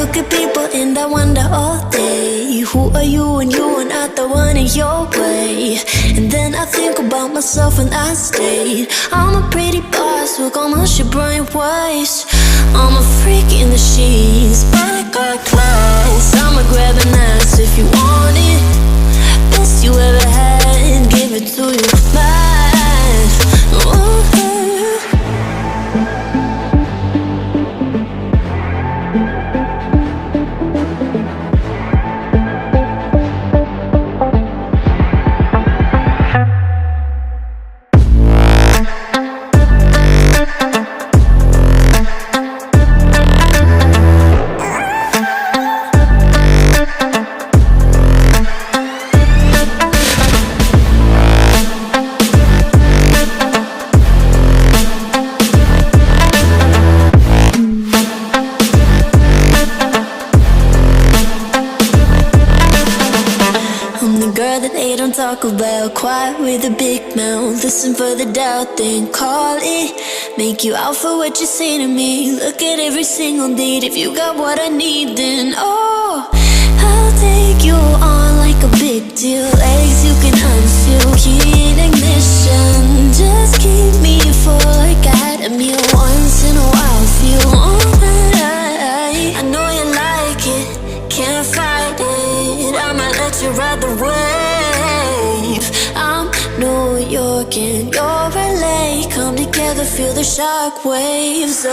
look at people and I wonder all day, who are you when you are not the one in your way? And then I think about myself when I stay. I'm a pretty boss with all my shit brain waves. I'm a freak in the sheets, but I got class. I'ma grab an ass if you want it. Best you ever had, give it to you, man. Ooh. Talk about, quiet with a big mouth. Listen for the doubt, then call it. Make you out for what you say to me. Look at every single date. If you got what I need, then oh, I'll take you on like a big deal. Legs you can unfeel, key in ignition. Just keep me full like I had a meal once in a while. Feel alright. I know you like it, can't fight it. I'ma let you ride the wave. I'm New York and you're LA. Come together, feel the shock waves.